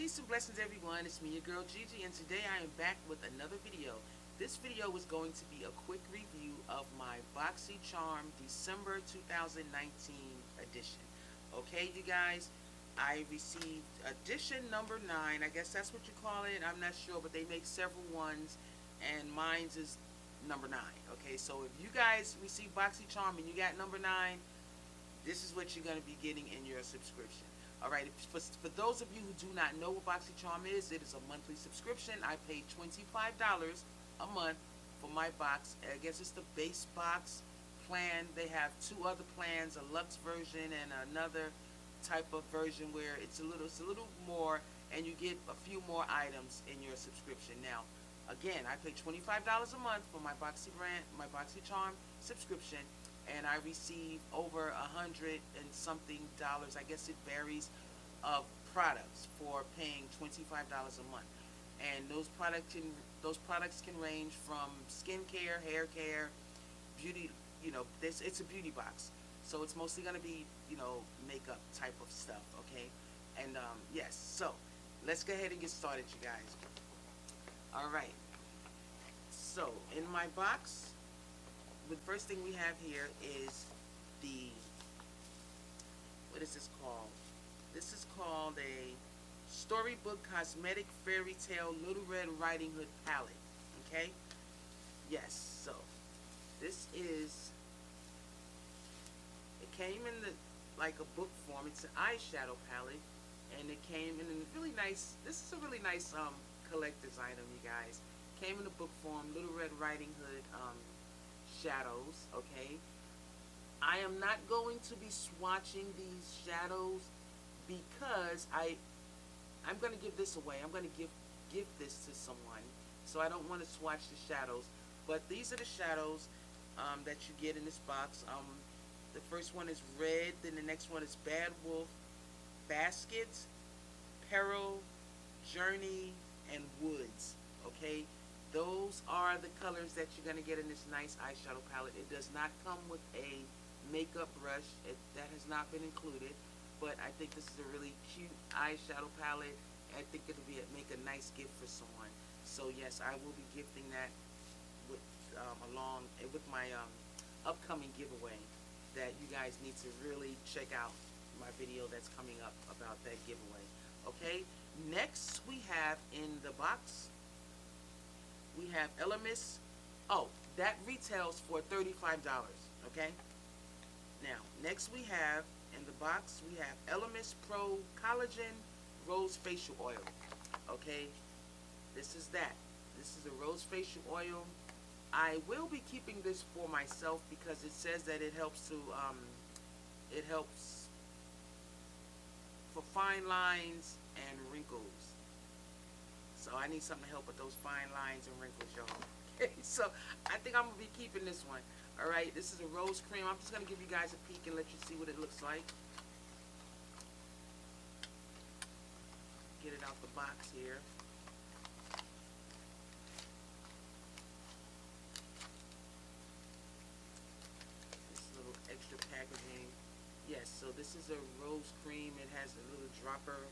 Peace and blessings everyone, it's me your girl Gigi, and today I am back with another video. This video is going to be a quick review of my Boxy Charm December 2019 edition. Okay you guys, I received edition number 9, I guess that's what you call it, I'm not sure, but they make several ones and mine's is number 9. Okay, so if you guys receive Boxy Charm and you got number 9, this is what you're going to be getting in your subscription. Alright, for those of you who do not know what Boxy Charm is, it is a monthly subscription. I pay $25 a month for my box. I guess it's the base box plan. They have two other plans, a luxe version and another type of version where it's a little more and you get a few more items in your subscription. Now, again, I pay $25 a month for my Boxy Charm subscription, and I receive over $100 and something dollars, I guess it varies, of products for paying $25 a month. And those products can range from skincare, hair care, beauty. It's a beauty box, so it's mostly going to be makeup type of stuff. Okay, and yes, so let's go ahead and get started, you guys. All right. So in my box, the first thing we have here is what is this called? This is called a Storybook Cosmetic Fairy Tale Little Red Riding Hood palette. Okay? Yes, so this is, it came in like a book form. It's an eyeshadow palette, and it came in a really nice, this is a really nice collector's item, you guys. Came in a book form, Little Red Riding Hood shadows. Okay, I am not going to be swatching these shadows because I'm going to give this away. I'm going to give this to someone, so I don't want to swatch the shadows. But these are the shadows that you get in this box. The first one is red, then the next one is Bad Wolf, Basket, Peril, Journey, and Woods. Okay, those are the colors that you're going to get in this nice eyeshadow palette. It does not come with a makeup brush. That has not been included. But I think this is a really cute eyeshadow palette. I think it'll make a nice gift for someone. So yes, I will be gifting that with along with my upcoming giveaway that you guys need to really check out my video that's coming up about that giveaway. Okay, next we have in the box, we have Elemis. Oh, that retails for $35. Okay. Now, next we have in the box, we have Elemis Pro Collagen Rose Facial Oil. Okay. This is that. This is a rose facial oil. I will be keeping this for myself because it says that it helps for fine lines and wrinkles. So I need something to help with those fine lines and wrinkles, y'all. Okay, so I think I'm going to be keeping this one. Alright, this is a rose cream. I'm just going to give you guys a peek and let you see what it looks like. Get it out the box here. This little extra packaging. Yes, so this is a rose cream. It has a little dropper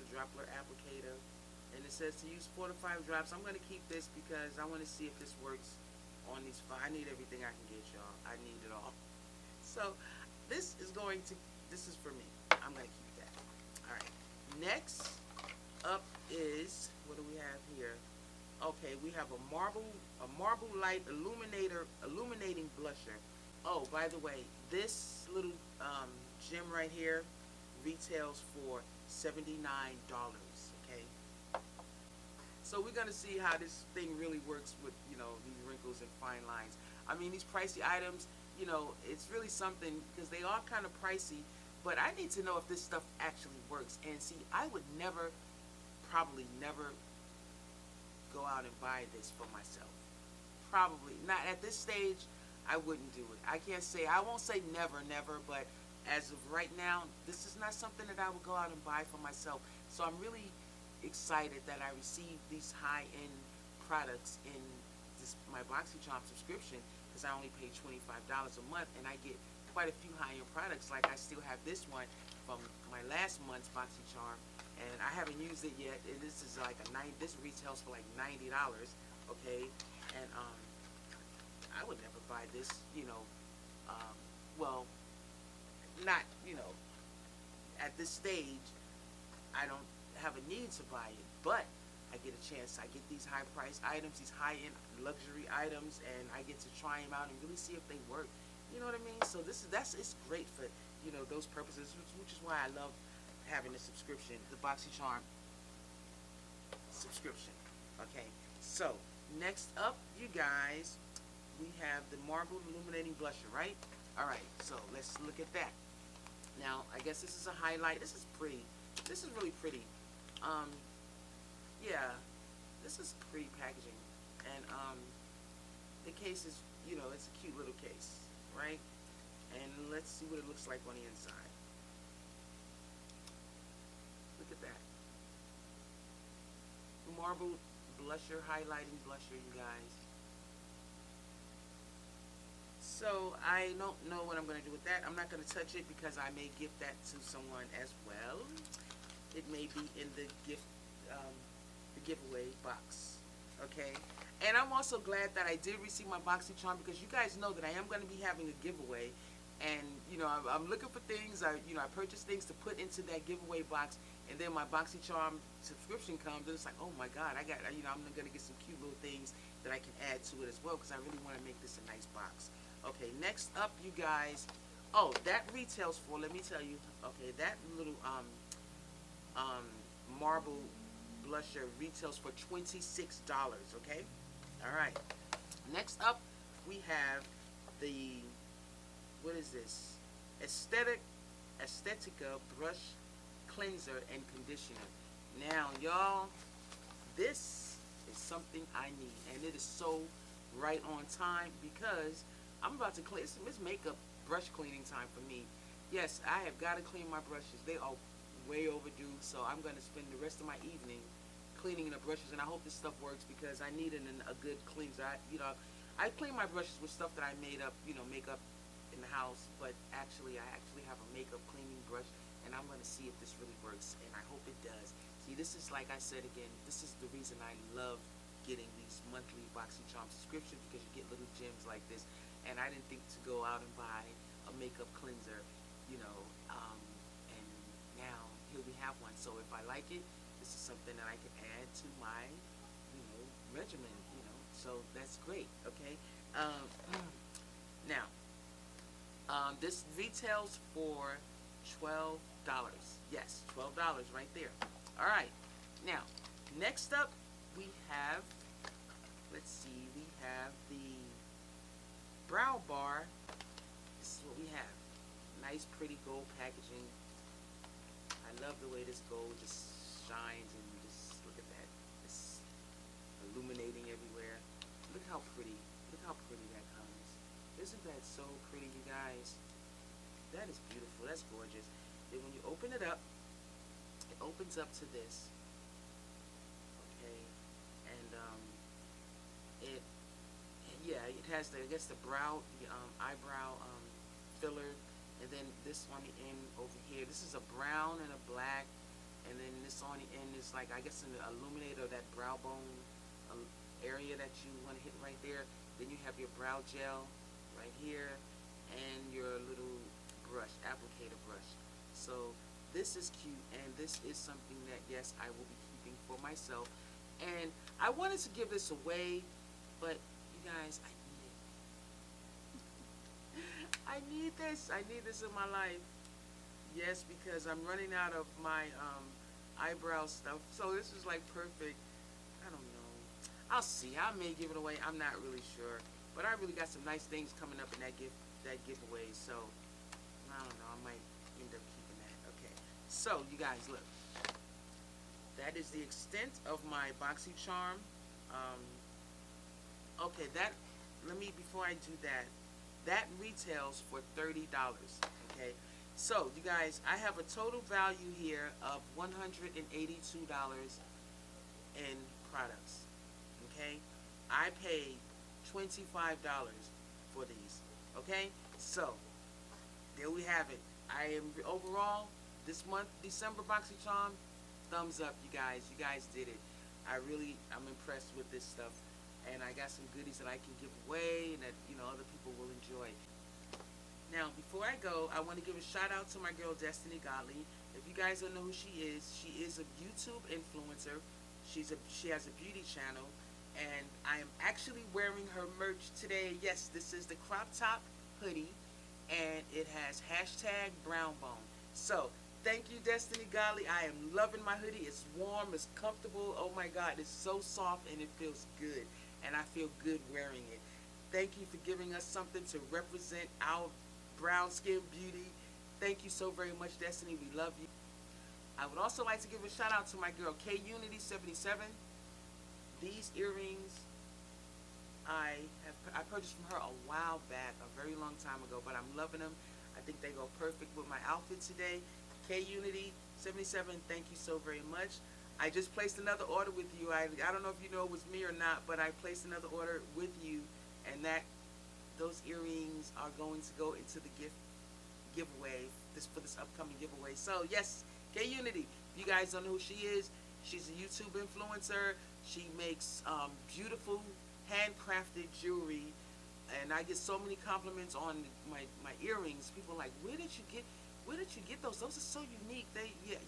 droplet applicator, and it says to use 4 to 5 drops. I'm going to keep this because I want to see if this works on these 5. I need everything I can get, y'all. I need it all. So this is for me. I'm going to keep that. Alright, next up is, what do we have here? Okay, we have a marble light illuminating blusher. Oh, by the way, this little gem right here retails for $79. Okay, so we're gonna see how this thing really works with these wrinkles and fine lines. I mean, these pricey items, it's really something because they are kind of pricey, but I need to know if this stuff actually works. And see, I would probably never go out and buy this for myself. Probably not at this stage. I wouldn't do it. I won't say never, but as of right now, this is not something that I would go out and buy for myself. So I'm really excited that I received these high-end products in my Boxy Charm subscription because I only pay $25 a month and I get quite a few high-end products. Like I still have this one from my last month's Boxy Charm, and I haven't used it yet. And this is like this retails for like $90, okay? And I would never buy this, um, well, not, at this stage, I don't have a need to buy it, but I get a chance. I get these high price items, these high end luxury items, and I get to try them out and really see if they work. You know what I mean? So it's great for those purposes, which is why I love having the subscription, the Boxy Charm subscription. Okay, so next up, you guys, we have the Marble Illuminating Blusher, right? All right, so let's look at that. Now, I guess this is a highlight. This is pretty. This is really pretty. Yeah, this is pretty packaging, and the case is, it's a cute little case, right? And let's see what it looks like on the inside. Look at that. Marble blusher, highlighting blusher, you guys. So I don't know what I'm going to do with that. I'm not going to touch it because I may give that to someone as well. It may be in the giveaway box. Okay. And I'm also glad that I did receive my Boxy Charm, because you guys know that I am going to be having a giveaway. And, I'm looking for things. I purchase things to put into that giveaway box. And then my Boxy Charm subscription comes, and it's like, oh my God, I'm going to get some cute little things that I can add to it as well, because I really want to make this a nice box. Okay, next up, you guys. Oh, that retails for, let me tell you. Okay, that little marble blusher retails for $26. Okay. All right. Next up, we have the, what is this? Estetica brush cleanser and conditioner. Now, y'all, this is something I need, and it is so right on time, because I'm about to clean. It's makeup brush cleaning time for me. Yes, I have got to clean my brushes. They are way overdue, so I'm going to spend the rest of my evening cleaning the brushes, and I hope this stuff works, because I need a good cleanser. I clean my brushes with stuff that I made up, make up in the house, but I actually have a makeup cleaning brush, and I'm going to see if this really works, and I hope it does. See, this is, like I said again, this is the reason I love getting these monthly Boxy Charm subscriptions, because you get little gems like this. And I didn't think to go out and buy a makeup cleanser, and now here we have one. So if I like it, this is something that I can add to my, regimen, so that's great, okay? Now, this retails for $12. Yes, $12 right there. All right, now, next up, we have, let's see, we have the brow bar. This is what we have. Nice, pretty gold packaging. I love the way this gold just shines, and just look at that. It's illuminating everywhere. Look how pretty. Look how pretty that comes. Isn't that so pretty, you guys? That is beautiful. That's gorgeous. Then when you open it up, it opens up to this. Okay, and it has the, I guess, the brow, eyebrow filler, and then this on the end over here. This is a brown and a black, and then this on the end is like, I guess, an illuminator, that brow bone area that you want to hit right there. Then you have your brow gel right here, and your little brush, applicator brush. So this is cute, and this is something that, yes, I will be keeping for myself. And I wanted to give this away, but you guys, I need it. I need this. I need this in my life. Yes, because I'm running out of my eyebrow stuff. So this is like perfect. I don't know. I'll see. I may give it away. I'm not really sure. But I really got some nice things coming up in that giveaway. So I don't know. I might end up keeping that. Okay. So you guys, look. That is the extent of my Boxy Charm. Okay, before I do that retails for $30, okay? So, you guys, I have a total value here of $182 in products, okay? I paid $25 for these, okay? So, there we have it. I am overall this month, December Boxy Charm, thumbs up, you guys. You guys did it. I'm impressed with this stuff, and I got some goodies that I can give away and that other people will enjoy. Now, before I go, I want to give a shout out to my girl Destiny Godly. If you guys don't know who she is a YouTube influencer. She has a beauty channel, and I am actually wearing her merch today. Yes, this is the crop top hoodie, and it has hashtag brown bone. So thank you, Destiny Godly. I am loving my hoodie. It's warm, it's comfortable. Oh my God, it's so soft and it feels good, and I feel good wearing it. Thank you for giving us something to represent our brown skin beauty. Thank you so very much, Destiny. We love you. I would also like to give a shout out to my girl K Unity 77. These earrings I purchased from her a while back, a very long time ago, but I'm loving them. I think they go perfect with my outfit today. K Unity 77, thank you so very much. I just placed another order with you. I don't know if you know it was me or not, but I placed another order with you, and those earrings are going to go into the giveaway for this upcoming giveaway. So yes, K Unity, if you guys don't know who she is, she's a YouTube influencer. She makes beautiful handcrafted jewelry, and I get so many compliments on my earrings. People are like, where did you get those? Those are so unique.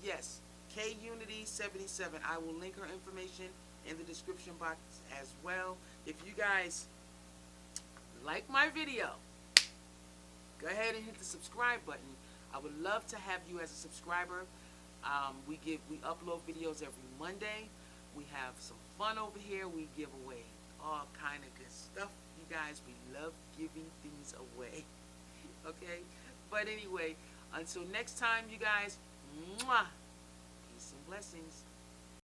Yes, K Unity 77. I will link her information in the description box as well. If you guys like my video, go ahead and hit the subscribe button. I would love to have you as a subscriber. We upload videos every Monday. We have some fun over here. We give away all kind of good stuff. You guys, we love giving things away. Okay? But anyway, until next time, you guys, mwah, peace and blessings.